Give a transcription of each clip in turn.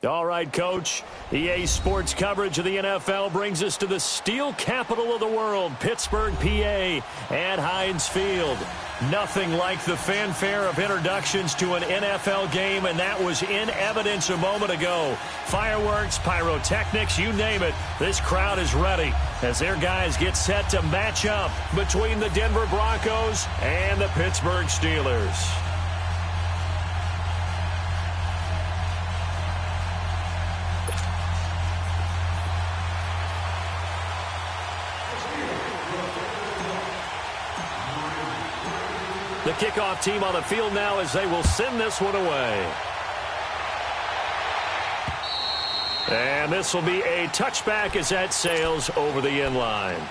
All right, Coach. EA Sports coverage of the NFL brings us to the steel capital of the world, Pittsburgh, PA, at Heinz Field. Nothing like the fanfare of introductions to an NFL game, and that was in evidence a moment ago. Fireworks, pyrotechnics, you name it. This crowd is ready as their guys get set to match up between the Denver Broncos and the Pittsburgh Steelers. The kickoff team on the field now as they will send this one away. And this will be a touchback as that sails over the end line.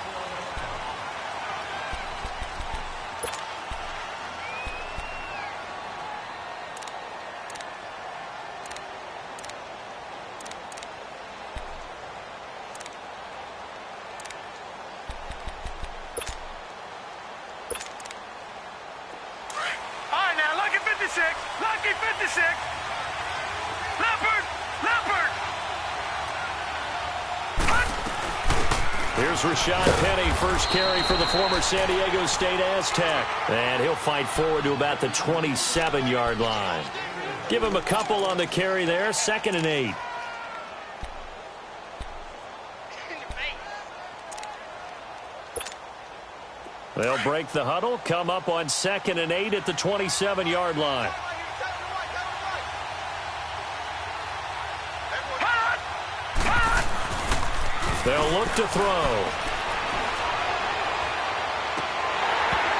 Lucky 56. Leopard. Here's Rashad Penny, first carry for the former San Diego State Aztec. And he'll fight forward to about the 27-yard line. Give him a couple on the carry there, 2nd and 8. They'll break the huddle, come up on 2nd and 8 at the 27-yard line. They'll look to throw.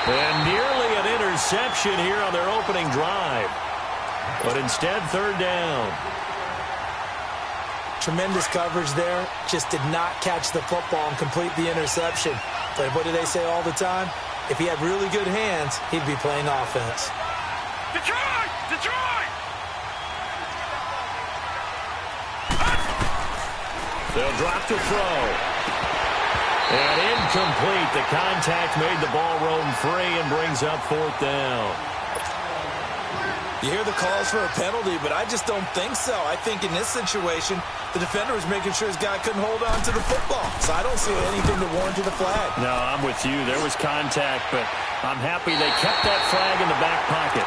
And nearly an interception here on their opening drive. But instead, 3rd down. Tremendous coverage there. Just did not catch the football and complete the interception. But what do they say all the time? If he had really good hands, he'd be playing offense. Detroit! They'll drop to throw. And incomplete. The contact made the ball roam free and brings up 4th down. You hear the calls for a penalty, but I just don't think so. I think in this situation, the defender was making sure his guy couldn't hold on to the football. So I don't see anything to warrant the flag. No, I'm with you. There was contact, but I'm happy they kept that flag in the back pocket.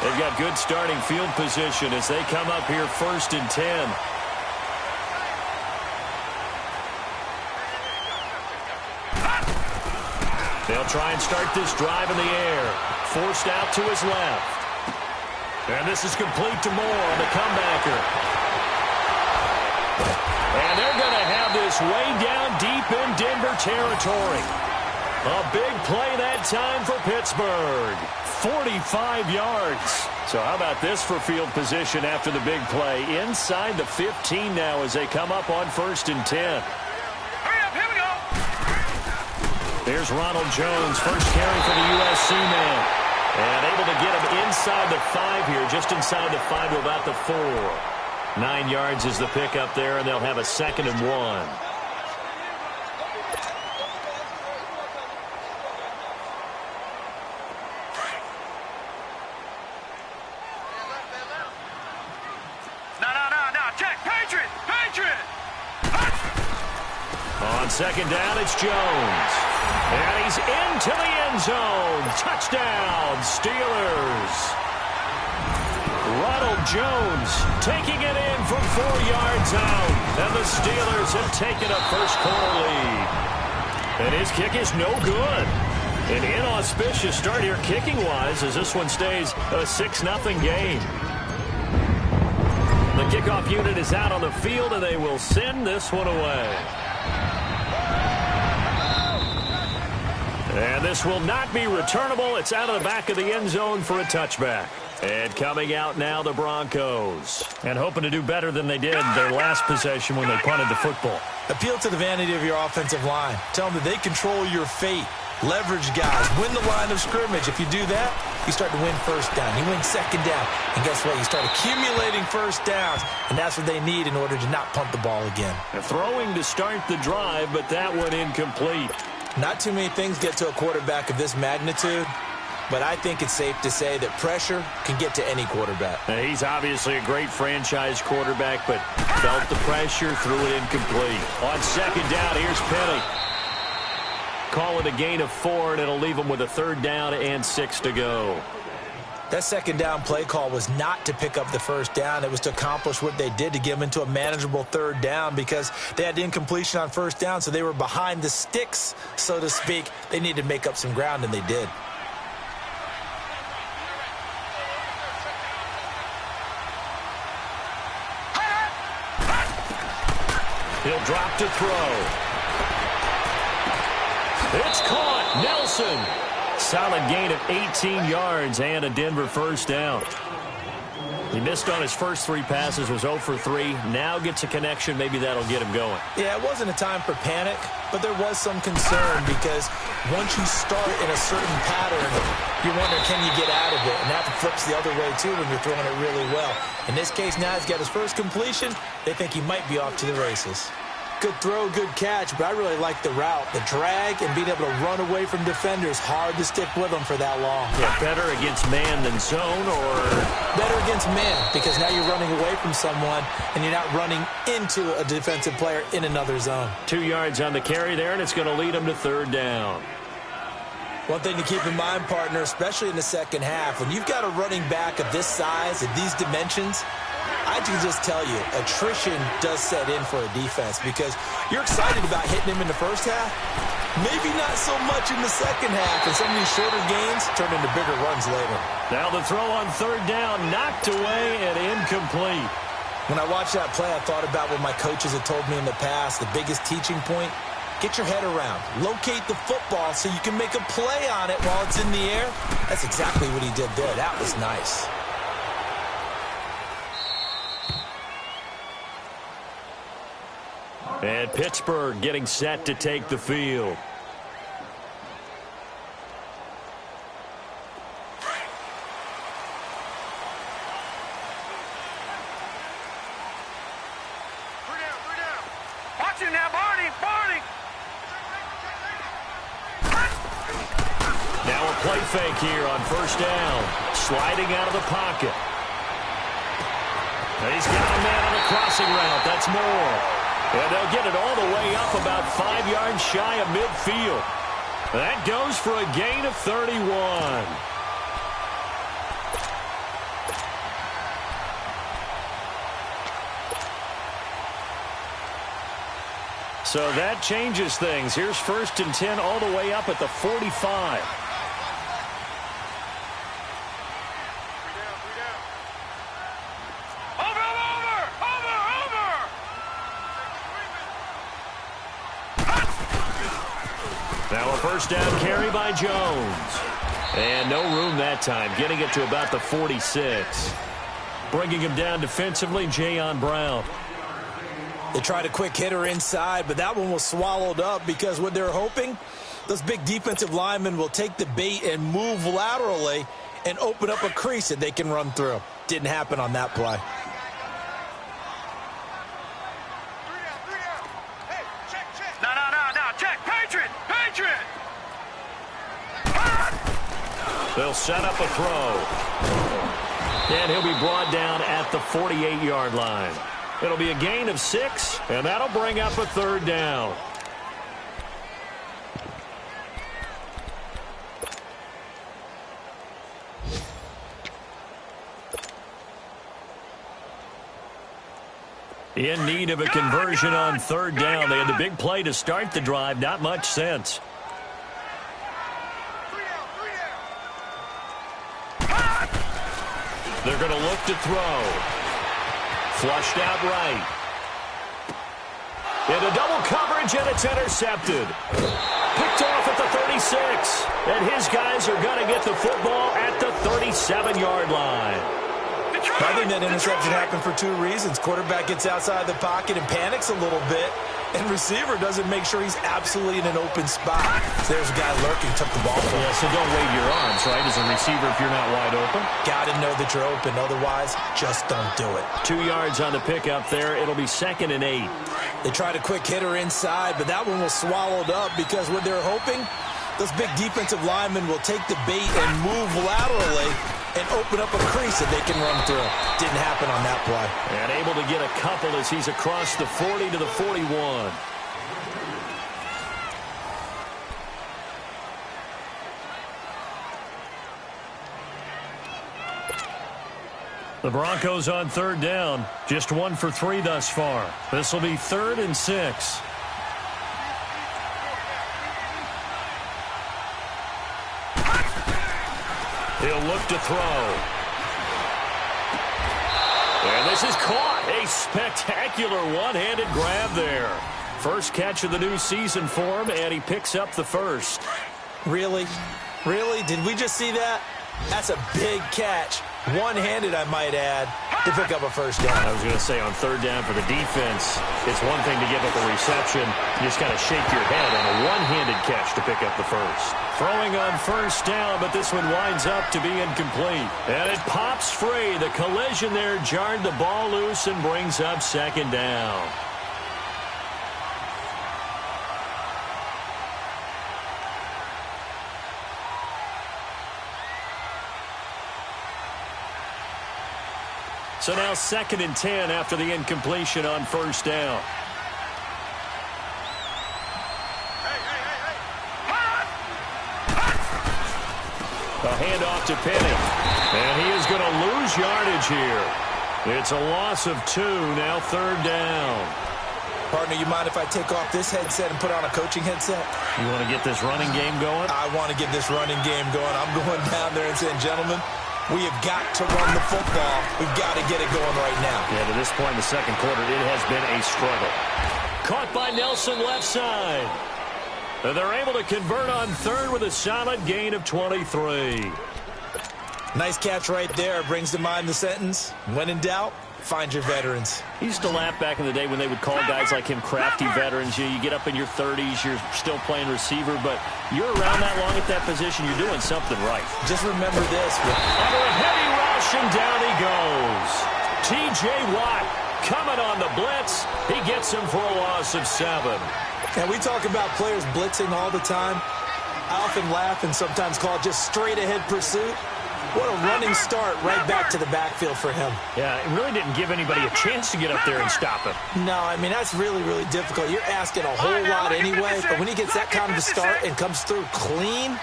They've got good starting field position as they come up here 1st and 10. They'll try and start this drive in the air. Forced out to his left. And this is complete to Moore on the comebacker. And they're going to have this way down deep in Denver territory. A big play that time for Pittsburgh. 45 yards. So how about this for field position after the big play? Inside the 15 now as they come up on 1st and 10. Hurry up, here we go. Here's Ronald Jones, first carry for the USC man. And able to get him inside the 5 here, just inside the 5 to about the 4. 9 yards is the pickup there, and they'll have a 2nd and 1. On 2nd down, it's Jones. And he's into the end zone. Touchdown, Steelers. Ronald Jones taking it in from 4 yards out. And the Steelers have taken a first-quarter lead. And his kick is no good. An inauspicious start here kicking-wise as this one stays a 6-0 game. The kickoff unit is out on the field, and they will send this one away. And this will not be returnable. It's out of the back of the end zone for a touchback. And coming out now, the Broncos. And hoping to do better than they did their last possession when they punted the football. Appeal to the vanity of your offensive line. Tell them that they control your fate. Leverage guys. Win the line of scrimmage. If you do that, you start to win 1st down. You win 2nd down. And guess what? You start accumulating 1st downs. And that's what they need in order to not punt the ball again. Throwing to start the drive, but that one incomplete. Not too many things get to a quarterback of this magnitude, but I think it's safe to say that pressure can get to any quarterback. He's obviously a great franchise quarterback, but felt the pressure, threw it incomplete. On second down, here's Penny. Call it a gain of 4, and it'll leave him with a 3rd down and 6 to go. That second down play call was not to pick up the first down. It was to accomplish what they did, to get them into a manageable 3rd down, because they had incompletion on first down, so they were behind the sticks, so to speak. They needed to make up some ground, and they did. He'll drop to throw. It's caught. Nelson. Solid gain of 18 yards and a Denver 1st down. He missed on his first 3 passes, was 0 for 3. Now gets a connection. Maybe that'll get him going. Yeah, it wasn't a time for panic, but there was some concern, because once you start in a certain pattern, you wonder, can you get out of it? And that flips the other way, too, when you're throwing it really well. In this case, now he's got his first completion. They think he might be off to the races. Good throw, good catch, but I really like the route. The drag and being able to run away from defenders. Hard to stick with them for that long. Yeah, better against man than zone, or? Better against man, because now you're running away from someone and you're not running into a defensive player in another zone. 2 yards on the carry there, and it's going to lead him to 3rd down. One thing to keep in mind, partner, especially in the second half, when you've got a running back of this size, of these dimensions, I can just tell you, attrition does set in for a defense, because you're excited about hitting him in the first half, maybe not so much in the second half, and some of these shorter gains turn into bigger runs later. Now the throw on 3rd down, knocked away and incomplete. When I watched that play, I thought about what my coaches had told me in the past. The biggest teaching point, get your head around. Locate the football so you can make a play on it while it's in the air. That's exactly what he did there. That was nice. And Pittsburgh getting set to take the field. Watch it now, Barney. Now a play fake here on 1st down. Sliding out of the pocket. And he's got a man on the crossing route. That's Moore. And they'll get it all the way up about 5 yards shy of midfield. That goes for a gain of 31. So that changes things. Here's 1st and 10 all the way up at the 45. Now a 1st down carry by Jones. And no room that time, getting it to about the 46. Bringing him down defensively, Jayon Brown. They tried a quick hitter inside, but that one was swallowed up, because what they're hoping, those big defensive linemen will take the bait and move laterally and open up a crease that they can run through. Didn't happen on that play. They'll set up a throw. And he'll be brought down at the 48-yard line. It'll be a gain of 6, and that'll bring up a 3rd down. In need of a conversion on 3rd down. They had the big play to start the drive. Not much sense. They're going to look to throw. Flushed out right. Into double coverage, and it's intercepted. Picked off at the 36. And his guys are going to get the football at the 37-yard line. I think that interception happened for 2 reasons. Quarterback gets outside the pocket and panics a little bit, and receiver doesn't make sure he's absolutely in an open spot. So there's a guy lurking, took the ball from him. Yeah, so don't wave your arms, right, as a receiver if you're not wide open. Got to know that you're open. Otherwise, just don't do it. 2 yards on the pickup there. It'll be 2nd and 8. They tried a quick hitter inside, but that one was swallowed up because what they're hoping, those big defensive linemen will take the bait and move laterally and open up a crease that they can run through. Didn't happen on that play. And able to get a couple as he's across the 40 to the 41. The Broncos on third down. Just 1 for 3 thus far. This will be 3rd and 6. He'll look to throw. And this is caught. A spectacular one-handed grab there. First catch of the new season for him, and he picks up the first. Really? Really? Did we just see that? That's a big catch. One-handed, I might add, to pick up a first down. I was going to say on third down for the defense, it's one thing to give up a reception. You just kind of shake your head on a one-handed catch to pick up the first. Throwing on first down, but this one winds up to be incomplete. And it pops free. The collision there jarred the ball loose and brings up second down. So now 2nd and 10 after the incompletion on first down. A handoff to Penny. And he is going to lose yardage here. It's a loss of 2, now 3rd down. Partner, you mind if I take off this headset and put on a coaching headset? You want to get this running game going? I want to get this running game going. I'm going down there and saying, gentlemen, we have got to run the football. We've got to get it going right now. Yeah, to this point in the second quarter, it has been a struggle. Caught by Nelson left side. And they're able to convert on third with a solid gain of 23. Nice catch right there. Brings to mind the sentence, when in doubt, find your veterans. He used to laugh back in the day when they would call guys like him crafty veterans. You get up in your 30s, you're still playing receiver, but you're around that long at that position, you're doing something right. Just remember this. Under a heavy rush, and down he goes. T.J. Watt coming on the blitz. He gets him for a loss of 7. And we talk about players blitzing all the time. I often laugh and sometimes call it just straight-ahead pursuit. What a running start right back to the backfield for him. Yeah, it really didn't give anybody a chance to get up there and stop him. No, I mean, that's really, really difficult. You're asking a whole lot anyway, but when he gets that kind of a start and comes through clean,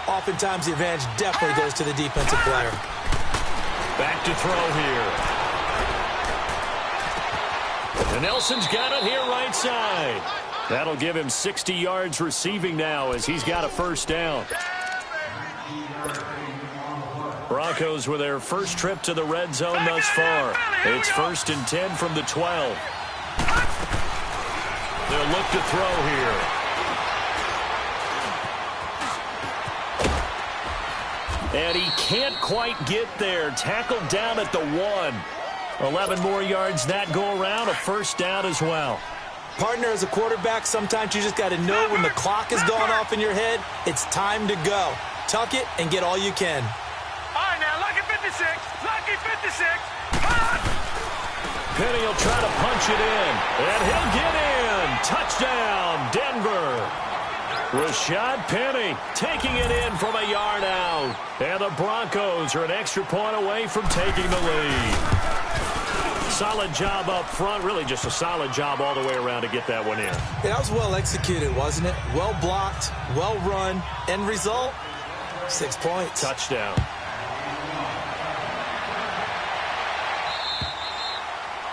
oftentimes the advantage definitely goes to the defensive player. Back to throw here. And Nelson's got it here right side. That'll give him 60 yards receiving now as he's got a first down. Broncos with their first trip to the red zone thus far. It's 1st and 10 from the 12. They'll look to throw here. And he can't quite get there. Tackled down at the 1. 11 more yards that go around. A first down as well. Partner, as a quarterback, sometimes you just got to know when the clock has gone off in your head, it's time to go. Tuck it and get all you can. All right, now, lucky 56. Lucky 56. Penny will try to punch it in. And he'll get in. Touchdown, Denver. Rashad Penny taking it in from a yard out. And the Broncos are an extra point away from taking the lead. Solid job up front. Really just a solid job all the way around to get that one in. Yeah, that was well executed, wasn't it? Well blocked, well run. End result, 6 points. Touchdown.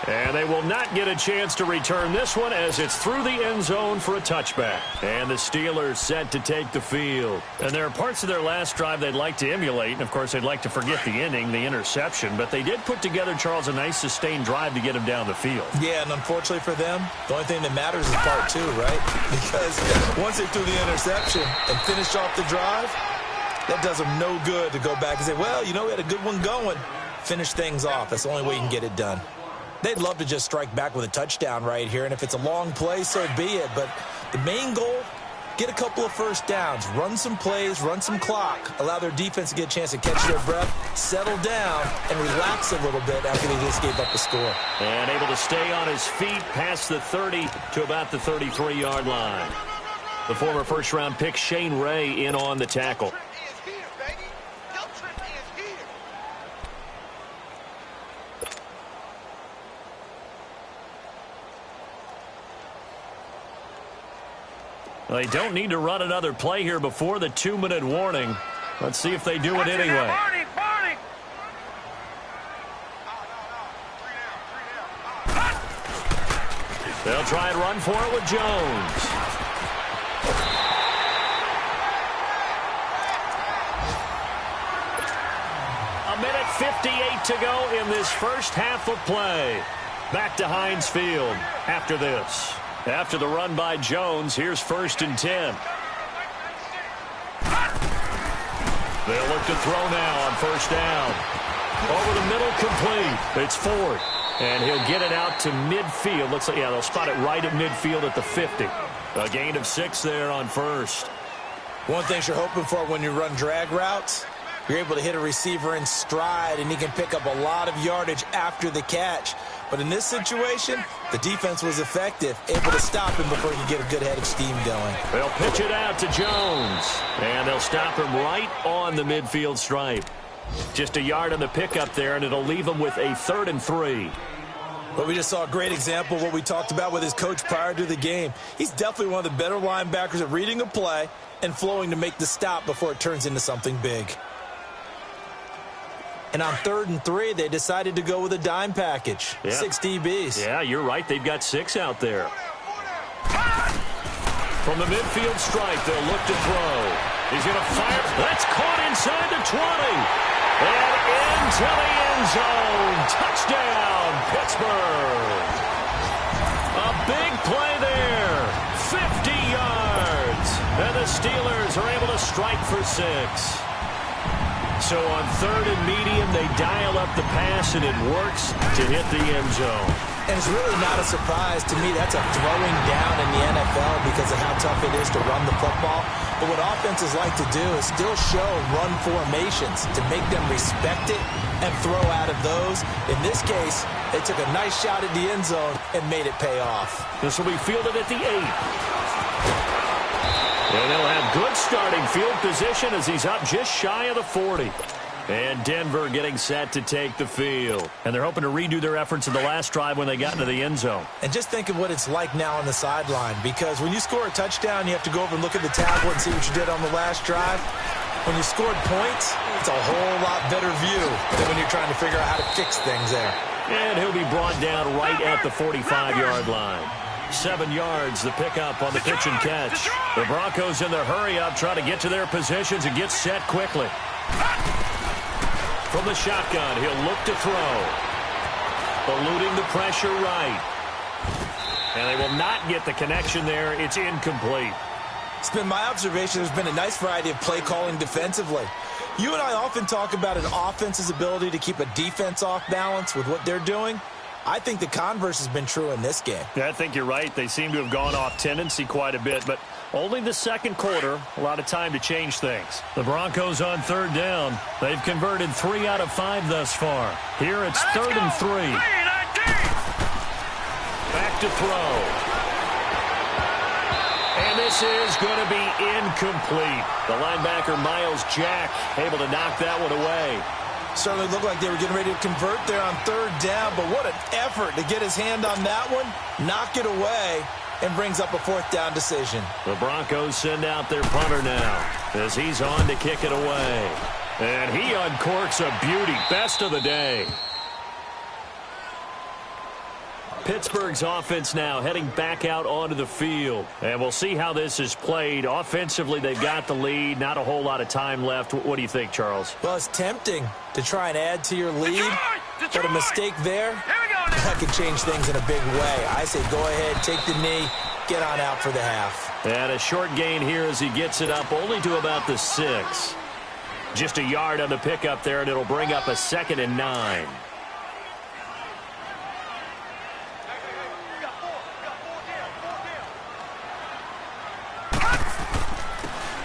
And they will not get a chance to return this one as it's through the end zone for a touchback. And the Steelers set to take the field. And there are parts of their last drive they'd like to emulate. And, of course, they'd like to forget the ending, the interception. But they did put together, Charles, a nice sustained drive to get him down the field. Yeah, and unfortunately for them, the only thing that matters is part 2, right? Because once they threw the interception and finished off the drive, that does them no good to go back and say, well, you know, we had a good one going. Finish things off. That's the only way you can get it done. They'd love to just strike back with a touchdown right here, and if it's a long play, so be it. But the main goal, get a couple of first downs, run some plays, run some clock, allow their defense to get a chance to catch their breath, settle down, and relax a little bit after they just gave up the score. And able to stay on his feet past the 30 to about the 33-yard line. The former first-round pick Shane Ray in on the tackle. They don't need to run another play here before the 2-minute warning. Let's see if they do it anyway. They'll try and run for it with Jones. A minute 58 to go in this first half of play. Back to Heinz Field after this. After the run by Jones, here's 1st and 10. They'll look to throw now on 1st down. Over the middle, complete. It's Ford. And he'll get it out to midfield. Looks like, yeah, they'll spot it right at midfield at the 50. A gain of 6 there on 1st. One thing you're hoping for when you run drag routes, you're able to hit a receiver in stride, and he can pick up a lot of yardage after the catch. But in this situation, the defense was effective, able to stop him before he could get a good head of steam going. They'll pitch it out to Jones, and they'll stop him right on the midfield stripe. Just a yard on the pickup there, and it'll leave him with a 3rd and 3. But we just saw a great example of what we talked about with his coach prior to the game. He's definitely one of the better linebackers at reading a play and flowing to make the stop before it turns into something big. And on 3rd and 3, they decided to go with a dime package. Yeah. 6 DBs. Yeah, you're right. They've got 6 out there. From the midfield stripe, they'll look to throw. He's going to fire. That's caught inside the 20. And into the end zone. Touchdown, Pittsburgh. A big play there. 50 yards. And the Steelers are able to strike for 6. So on 3rd and medium, they dial up the pass, and it works to hit the end zone. And it's really not a surprise to me. That's a throwing down in the NFL because of how tough it is to run the football. But what offenses like to do is still show run formations to make them respect it and throw out of those. In this case, they took a nice shot at the end zone and made it pay off. This will be fielded at the 8. And they'll have good starting field position as he's up just shy of the 40. And Denver getting set to take the field. And they're hoping to redo their efforts in the last drive when they got into the end zone. And just think of what it's like now on the sideline, because when you score a touchdown, you have to go over and look at the tablet and see what you did on the last drive. When you scored points, it's a whole lot better view than when you're trying to figure out how to fix things there. And he'll be brought down right at the 45-yard line. 7 yards, the pickup on the pitch and catch. The Broncos in their hurry-up try to get to their positions and get set quickly. From the shotgun, he'll look to throw. Eluding the pressure right. And they will not get the connection there. It's incomplete. It's been my observation there's been a nice variety of play calling defensively. You and I often talk about an offense's ability to keep a defense off balance with what they're doing. I think the converse has been true in this game. Yeah, I think you're right. They seem to have gone off tendency quite a bit, but only the second quarter, a lot of time to change things. The Broncos on 3rd down. They've converted 3 out of 5 thus far. Here it's 3rd and 3. Back to throw. And this is going to be incomplete. The linebacker, Miles Jack, able to knock that one away. Certainly looked like they were getting ready to convert there on 3rd down, but what an effort to get his hand on that one, knock it away, and brings up a 4th down decision. The Broncos send out their punter now as he's on to kick it away. And he uncorks a beauty. Best of the day. Pittsburgh's offense now heading back out onto the field. And we'll see how this is played. Offensively, they've got the lead. Not a whole lot of time left. What do you think, Charles? Well, it's tempting to try and add to your lead. But a mistake there, that could change things in a big way. I say go ahead, take the knee, get on out for the half. And a short gain here as he gets it up only to about the 6. Just a yard on the pickup there, and it'll bring up a 2nd and 9.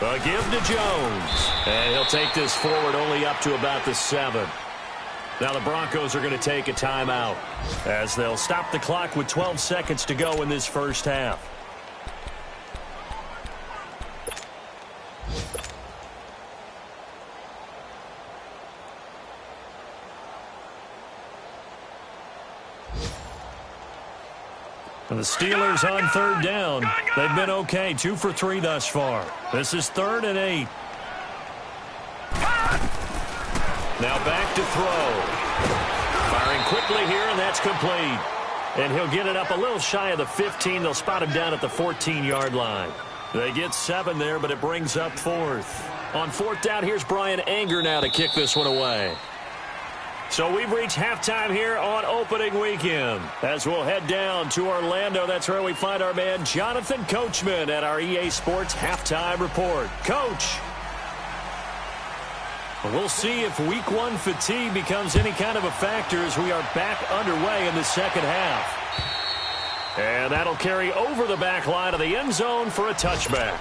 A give to Jones. And he'll take this forward only up to about the 7. Now the Broncos are going to take a timeout as they'll stop the clock with 12 seconds to go in this first half. And the Steelers on third down. They've been okay, 2 for 3 thus far. This is 3rd and 8. Now back to throw. Firing quickly here, and that's complete. And he'll get it up a little shy of the 15. They'll spot him down at the 14-yard line. They get 7 there, but it brings up 4th. On 4th down, here's Brian Anger now to kick this one away. So we've reached halftime here on opening weekend. As we'll head down to Orlando, that's where we find our man Jonathan Coachman at our EA Sports Halftime Report. Coach, we'll see if Week 1 fatigue becomes any kind of a factor as we are back underway in the second half. And that'll carry over the back line of the end zone for a touchback.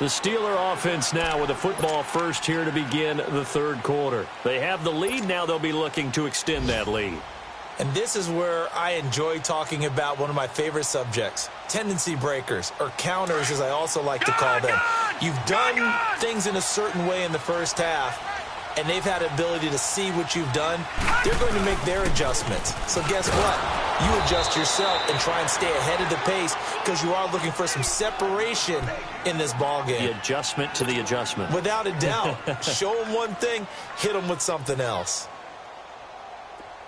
The Steeler offense now with the football first here to begin the third quarter. They have the lead. Now they'll be looking to extend that lead. And this is where I enjoy talking about one of my favorite subjects, tendency breakers, or counters as I also like to call them. You've done things in a certain way in the first half, and they've had the ability to see what you've done. They're going to make their adjustments. So guess what? You adjust yourself and try and stay ahead of the pace because you are looking for some separation in this ball game. The adjustment to the adjustment. Without a doubt. Show them one thing, hit them with something else.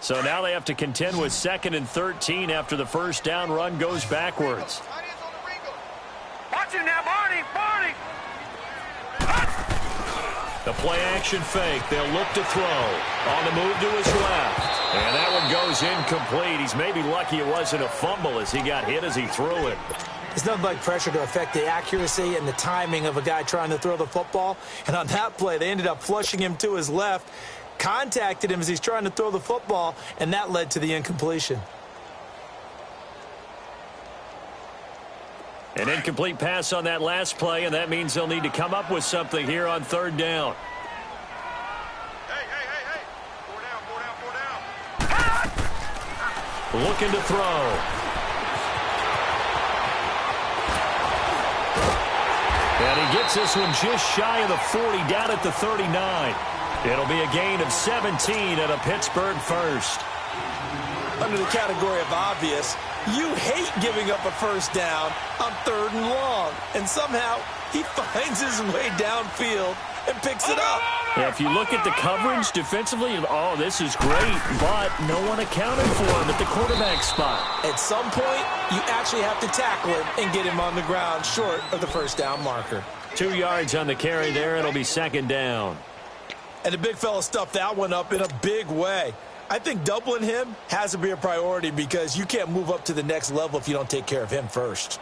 So now they have to contend with 2nd and 13 after the first down run goes backwards. Watch it now, Barney. The play-action fake. They'll look to throw. On the move to his left. And that one goes incomplete. He's maybe lucky it wasn't a fumble as he got hit as he threw it. It's nothing like pressure to affect the accuracy and the timing of a guy trying to throw the football. And on that play, they ended up flushing him to his left, contacted him as he's trying to throw the football, and that led to the incompletion. An incomplete pass on that last play, and that means they'll need to come up with something here on 3rd down. Hey. 4 down. Looking to throw. And he gets this one just shy of the 40, down at the 39. It'll be a gain of 17 and a Pittsburgh first. Under the category of obvious, you hate giving up a first down on 3rd and long. And somehow he finds his way downfield and picks it up. Yeah, if you look at the coverage defensively, oh, this is great, but no one accounted for him at the quarterback spot. At some point, you actually have to tackle him and get him on the ground short of the first down marker. 2 yards on the carry there. It'll be 2nd down. And the big fella stuffed that one up in a big way. I think doubling him has to be a priority because you can't move up to the next level if you don't take care of him first.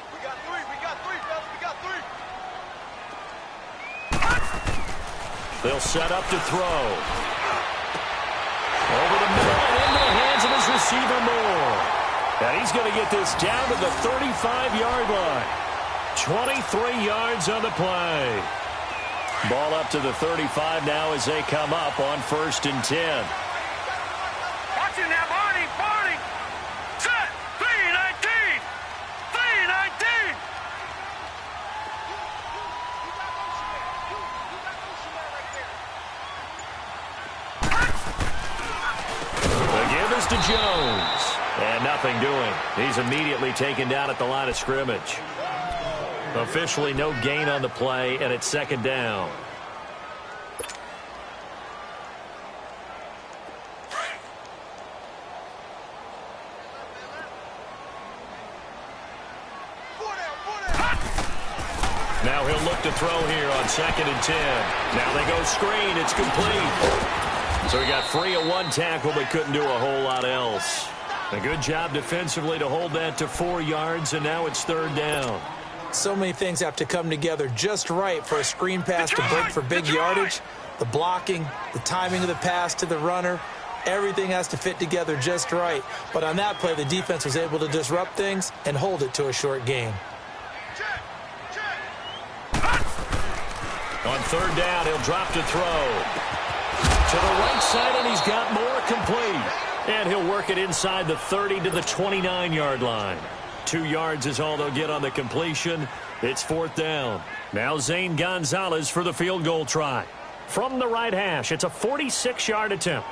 We got three, fellas. We got 3. They'll set up to throw. Over the middle and into the hands of his receiver Moore. And he's going to get this down to the 35-yard line. 23 yards on the play. Ball up to the 35 now as they come up on 1st and 10. Watch it now, Barney. Set. 3-19. The give is to Jones. And nothing doing. He's immediately taken down at the line of scrimmage. Officially no gain on the play, and it's 2nd down. Now he'll look to throw here on 2nd and 10. Now they go screen. It's complete. So he got free of one tackle but couldn't do a whole lot else. A good job defensively to hold that to 4 yards, and now it's 3rd down. So many things have to come together just right for a screen pass to break for big yardage. The blocking, the timing of the pass to the runner, Everything has to fit together just right. But on that play, the defense was able to disrupt things and hold it to a short gain. On third down, he'll drop to throw. To the right side, and he's got more, complete. And he'll work it inside the 30 to the 29-yard line. 2 yards is all they'll get on the completion. It's fourth down. Now Zane Gonzalez for the field goal try. From the right hash, it's a 46-yard attempt.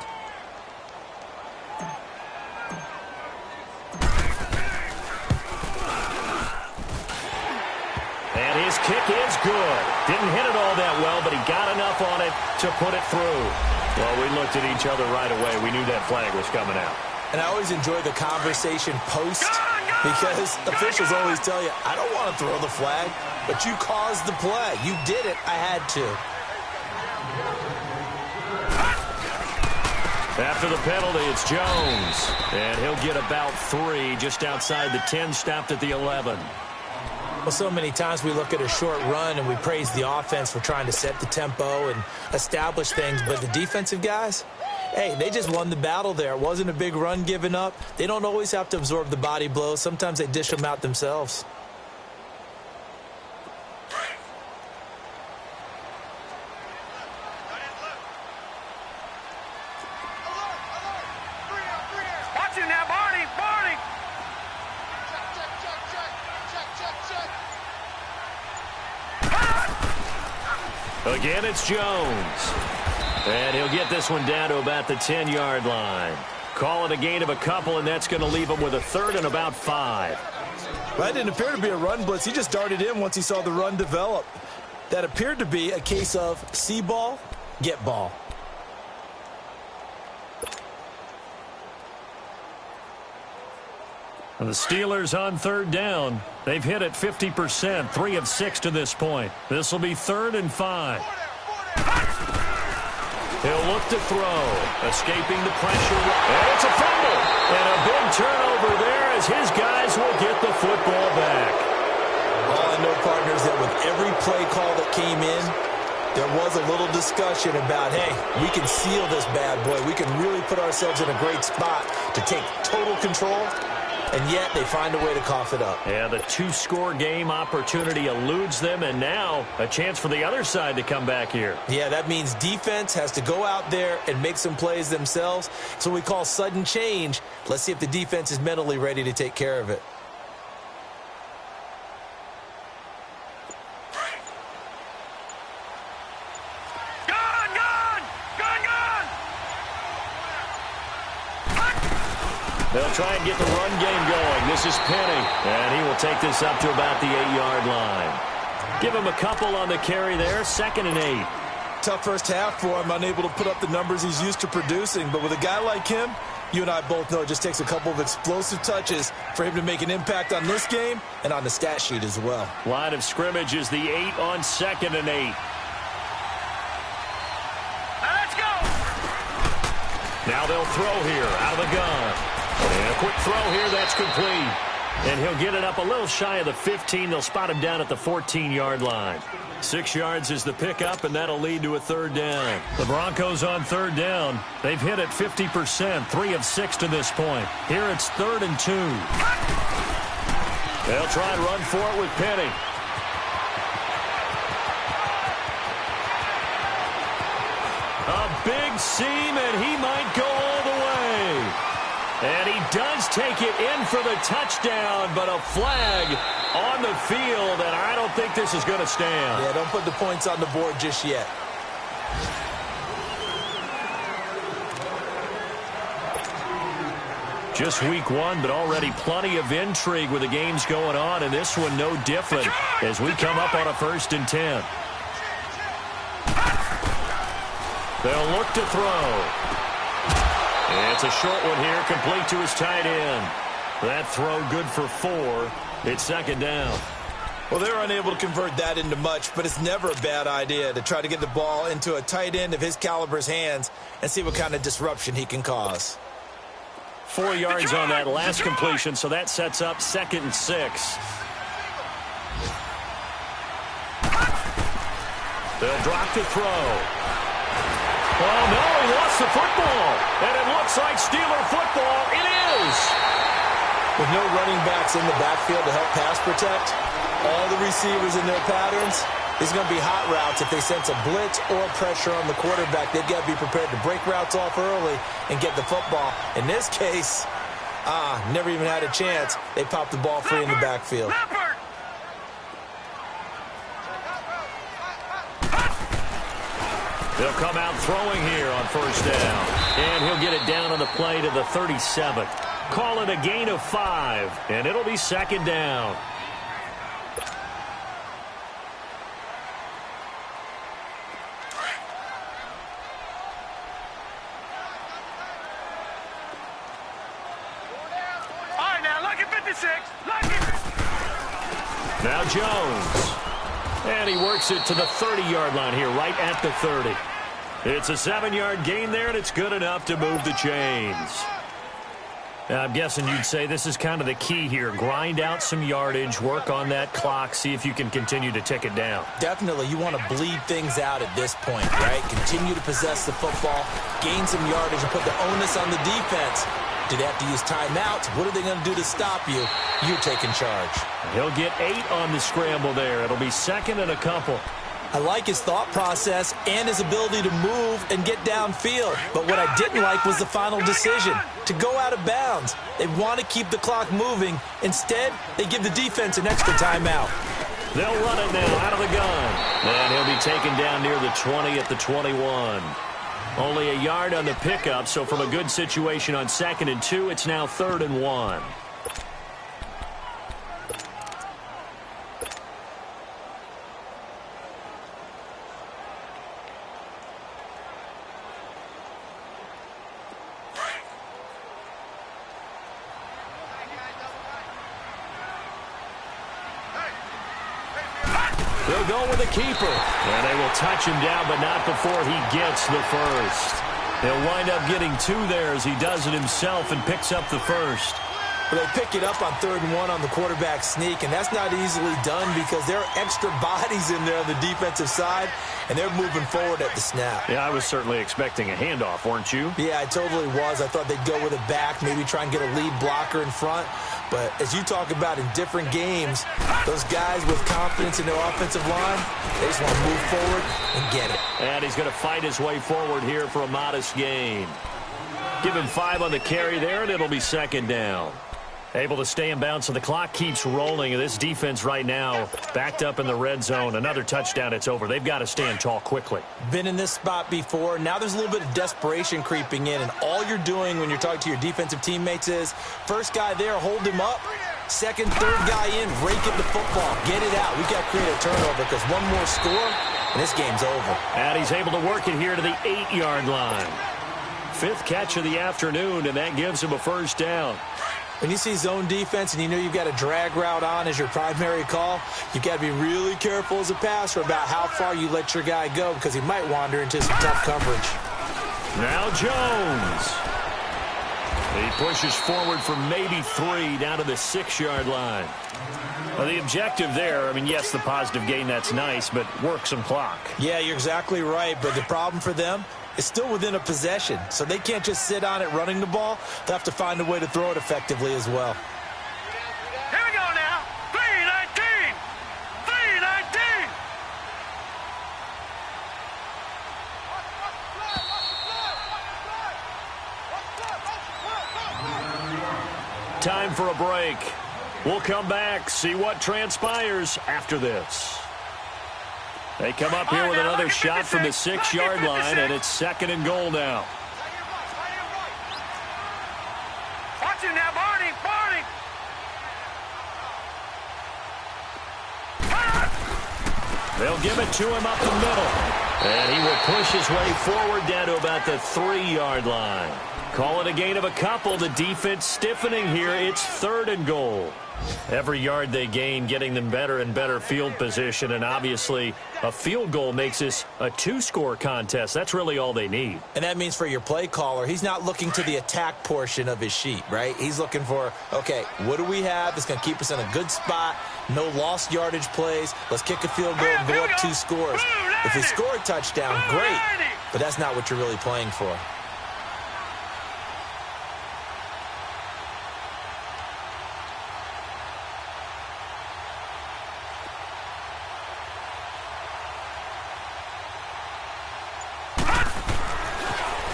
And his kick is good. Didn't hit it all that well, but he got enough on it to put it through. Well, we looked at each other right away. We knew that flag was coming out. And I always enjoy the conversation post because officials always tell you, I don't want to throw the flag, but you caused the play. You did it. I had to. After the penalty, it's Jones. And he'll get about 3 just outside the 10, stopped at the 11. Well, so many times we look at a short run and we praise the offense for trying to set the tempo and establish things, but the defensive guys, hey, they just won the battle there. It wasn't a big run given up. They don't always have to absorb the body blows. Sometimes they dish them out themselves. Watch it now, Barney! Barney! Again, it's Jones. And he'll get this one down to about the 10-yard line. Call it a gain of a couple, and that's going to leave him with a third and about 5. Well, that didn't appear to be a run blitz. He just darted in once he saw the run develop. That appeared to be a case of see ball, get ball. And the Steelers on third down. They've hit it 50%, 3 of 6 to this point. This will be 3rd and 5. He'll look to throw, escaping the pressure. And it's a fumble. And a big turnover there as his guys will get the football back. All I know, partners, that with every play call that came in, there was a little discussion about, hey, we can seal this bad boy. We can really put ourselves in a great spot to take total control. And yet they find a way to cough it up. Yeah, the 2-score game opportunity eludes them, and now a chance for the other side to come back here. Yeah, that means defense has to go out there and make some plays themselves. So we call sudden change. Let's see if the defense is mentally ready to take care of it. They'll try and get the run game going. This is Penny, and he will take this up to about the 8-yard line. Give him a couple on the carry there, 2nd and 8. Tough first half for him, unable to put up the numbers he's used to producing. But with a guy like him, you and I both know it just takes a couple of explosive touches for him to make an impact on this game and on the stat sheet as well. Line of scrimmage is the 8 on 2nd and 8. Let's go! Now they'll throw here out of the gun. And a quick throw here, that's complete. And he'll get it up a little shy of the 15. They'll spot him down at the 14-yard line. 6 yards is the pickup, and that'll lead to a third down. The Broncos on third down. They've hit it 50%, 3 of 6 to this point. Here it's 3rd and 2. They'll try and run for it with Penny. A big seam, and he might go all the way. And he does take it in for the touchdown, but a flag on the field, and I don't think this is going to stand. Yeah, don't put the points on the board just yet. Just week 1, but already plenty of intrigue with the games going on, and this one no different as we come up on a 1st and 10. They'll look to throw. It's a short one here, complete to his tight end. That throw good for 4. It's 2nd down. Well, they're unable to convert that into much, but it's never a bad idea to try to get the ball into a tight end of his caliber's hands and see what kind of disruption he can cause. 4 yards on that last completion, so that sets up 2nd and 6. They'll drop to throw. Oh, no, he lost the football. And it looks like Steeler football. It is. With no running backs in the backfield to help pass protect, all the receivers in their patterns, there's going to be hot routes. If they sense a blitz or pressure on the quarterback, they've got to be prepared to break routes off early and get the football. In this case, never even had a chance. They popped the ball free in the backfield. They'll come out throwing here on first down. And he'll get it down on the play to the 37. Call it a gain of 5, and it'll be second down. All right, now, lucky 56. Lucky. Now Jones. And he works it to the 30-yard line here, right at the 30. It's a 7-yard gain there, and it's good enough to move the chains. Now, I'm guessing you'd say this is kind of the key here. Grind out some yardage, work on that clock, see if you can continue to tick it down. Definitely, you want to bleed things out at this point, right? Continue to possess the football, gain some yardage, and put the onus on the defense. Do they have to use timeouts? What are they going to do to stop you? You're taking charge. He'll get 8 on the scramble there. It'll be second and a couple. I like his thought process and his ability to move and get downfield. But what I didn't like was the final decision, to go out of bounds. They want to keep the clock moving. Instead, they give the defense an extra timeout. They'll run it now out of the gun. And he'll be taken down near the 20 at the 21. Only a yard on the pickup, so from a good situation on 2nd and 2, it's now 3rd and 1. They'll go with a keeper. And they will touch him down, but not before he gets the first. He'll wind up getting 2 there as he does it himself and picks up the first. Well, they pick it up on 3rd and 1 on the quarterback sneak, and that's not easily done because there are extra bodies in there on the defensive side, and they're moving forward at the snap. Yeah, I was certainly expecting a handoff, weren't you? Yeah, I totally was. I thought they'd go with it back, maybe try and get a lead blocker in front. But as you talk about in different games, those guys with confidence in their offensive line, they just want to move forward and get it. And he's going to fight his way forward here for a modest gain. Give him 5 on the carry there, and it'll be second down. Able to stay in bounds, so the clock keeps rolling. This defense right now backed up in the red zone. Another touchdown, it's over. They've got to stand tall quickly. Been in this spot before. Now there's a little bit of desperation creeping in, and all you're doing when you're talking to your defensive teammates is first guy there, hold him up. Second, third guy in, rake at the football. Get it out. We've got to create a turnover because one more score, and this game's over. And he's able to work it here to the 8-yard line. 5th catch of the afternoon, and that gives him a first down. When you see zone defense and you know you've got a drag route on as your primary call, you've got to be really careful as a passer about how far you let your guy go because he might wander into some tough coverage. Now Jones. He pushes forward for maybe 3 down to the 6-yard line. Well, the objective there, I mean, yes, the positive gain, that's nice, but work some clock. Yeah, you're exactly right, but the problem for them is still within a possession, so they can't just sit on it running the ball. They'll have to find a way to throw it effectively as well. Here we go now. 3-19. 3-19. Time for a break. We'll come back, see what transpires after this. They come up here with another shot from the 6-yard line, and it's 2nd and goal now. Watch him now, Barney. They'll give it to him up the middle. And he will push his way forward down to about the 3-yard line. Call it a gain of a couple. The defense stiffening here. It's 3rd and goal. Every yard they gain, getting them better and better field position, and obviously a field goal makes this a 2-score contest. That's really all they need. And that means for your play caller, he's not looking to the attack portion of his sheet, right? He's looking for, okay, what do we have that's going to keep us in a good spot? No lost yardage plays. Let's kick a field goal and go up 2 scores. If they score a touchdown, great. but that's not what you're really playing for.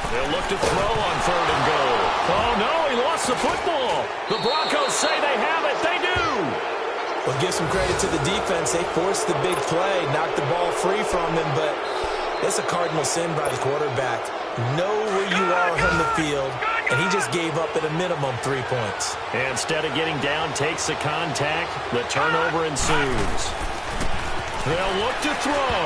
They'll look to throw on 3rd and goal. Oh, no, he lost the football. The Broncos say they have it. They do. Well, give some credit to the defense. They forced the big play, knocked the ball free from him, but it's a cardinal sin by the quarterback. Know where you are on the field, and he just gave up at a minimum 3 points. Instead of getting down, takes the contact. The turnover ensues. They'll look to throw.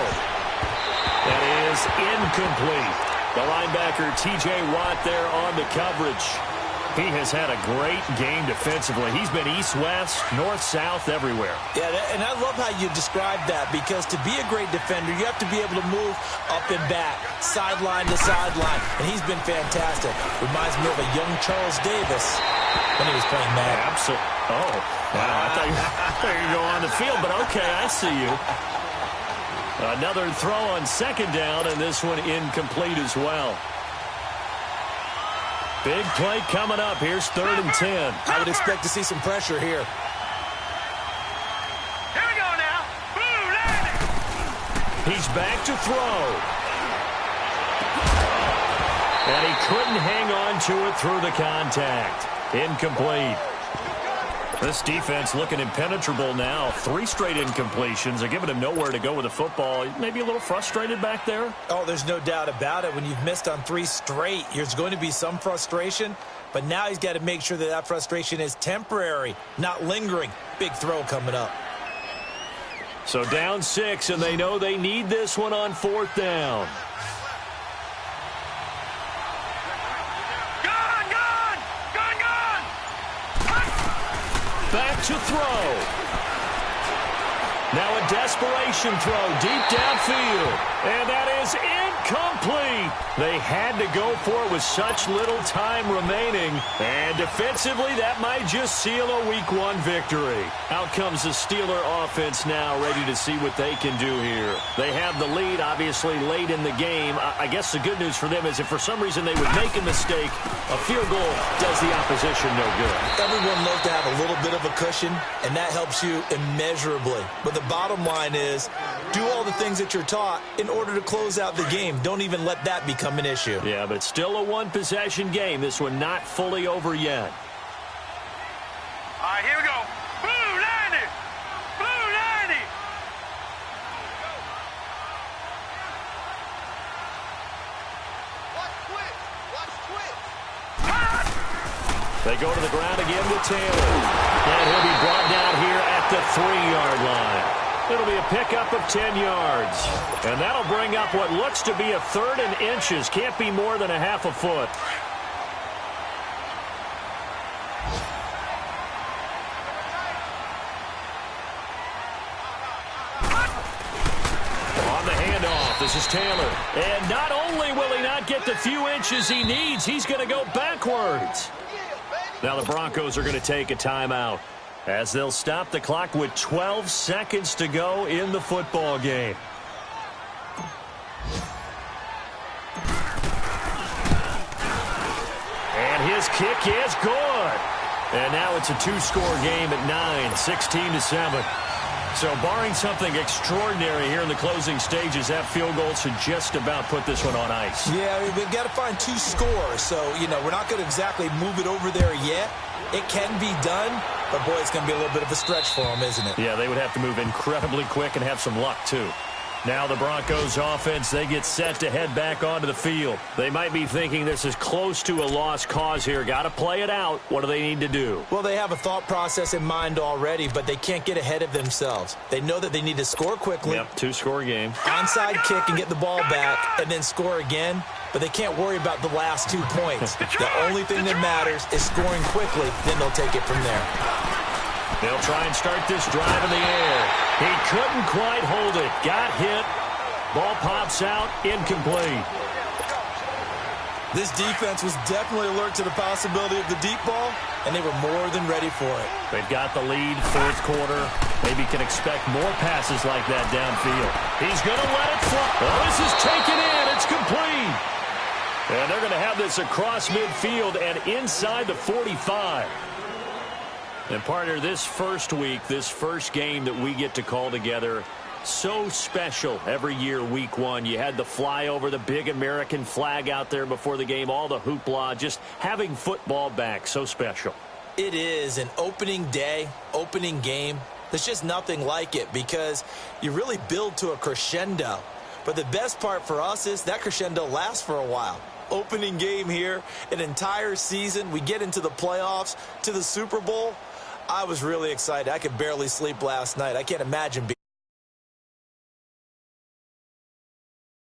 That is incomplete. The linebacker, T.J. Watt, there on the coverage. He has had a great game defensively. He's been east-west, north-south, everywhere. Yeah, and I love how you describe that, because to be a great defender, you have to be able to move up and back, sideline to sideline, and he's been fantastic. Reminds me of a young Charles Davis when he was playing Madden. Absolutely. Oh, wow. I thought you were going to go on the field, but okay, I see you. Another throw on 2nd down, and this one incomplete as well. Big play coming up. Here's 3rd and 10. I would expect to see some pressure here. Here we go now. Blue landing. He's back to throw. And he couldn't hang on to it through the contact. Incomplete. This defense looking impenetrable now. 3 straight incompletions. They're giving him nowhere to go with the football. Maybe a little frustrated back there? Oh, there's no doubt about it. When you've missed on 3 straight, there's going to be some frustration. But now he's got to make sure that that frustration is temporary, not lingering. Big throw coming up. So down 6, and they know they need this one on 4th down. Back to throw. Now a desperation throw deep downfield. And that is incomplete. They had to go for it with such little time remaining. And defensively, that might just seal a Week 1 victory. Out comes the Steeler offense now, ready to see what they can do here. They have the lead, obviously, late in the game. I guess the good news for them is if for some reason they would make a mistake, a field goal does the opposition no good. Everyone loves to have a little bit of a cushion, and that helps you immeasurably. But the bottom line is, do all the things that you're taught in order to close out the game. Don't even let that become an issue. Yeah, but still a one-possession game. This one not fully over yet. All right, here we go. Blue landing. Blue landing. Watch twitch. Watch twitch. They go to the ground again with Taylor. And he'll be brought down here at the 3-yard line. It'll be a pickup of 10 yards. And that'll bring up what looks to be a 3rd and inches. Can't be more than a half a foot. On the handoff, this is Taylor. And not only will he not get the few inches he needs, he's going to go backwards. Now the Broncos are going to take a timeout, as they'll stop the clock with 12 seconds to go in the football game. And his kick is good. And now it's a 2-score game at 9, 16-7. So barring something extraordinary here in the closing stages, that field goal should just about put this one on ice. Yeah, we've got to find 2 scores. So, we're not going to exactly move it over there yet. It can be done, but, boy, it's going to be a little bit of a stretch for them, isn't it? Yeah, they would have to move incredibly quick and have some luck, too. Now the Broncos offense, they get set to head back onto the field. They might be thinking this is close to a lost cause here. Got to play it out. What do they need to do? Well, they have a thought process in mind already, but they can't get ahead of themselves. They know that they need to score quickly. Yep, 2-score game. Onside kick and get the ball back and then score again. But they can't worry about the last 2 points. The only thing that matters is scoring quickly. Then they'll take it from there. They'll try and start this drive in the air. He couldn't quite hold it. Got hit. Ball pops out. Incomplete. This defense was definitely alert to the possibility of the deep ball, and they were more than ready for it. They've got the lead, 4th quarter. Maybe can expect more passes like that downfield. He's going to let it fly. Oh, this is taken in. It's complete. And they're going to have this across midfield and inside the 45. And, partner, this first week, this first game that we get to call together, so special every year, week one. You had the flyover, the big American flag out there before the game, all the hoopla, just having football back, so special. It is an opening day, opening game. There's just nothing like it because you really build to a crescendo. But the best part for us is that crescendo lasts for a while. Opening game here, an entire season. We get into the playoffs, to the Super Bowl. I was really excited. I could barely sleep last night. I can't imagine being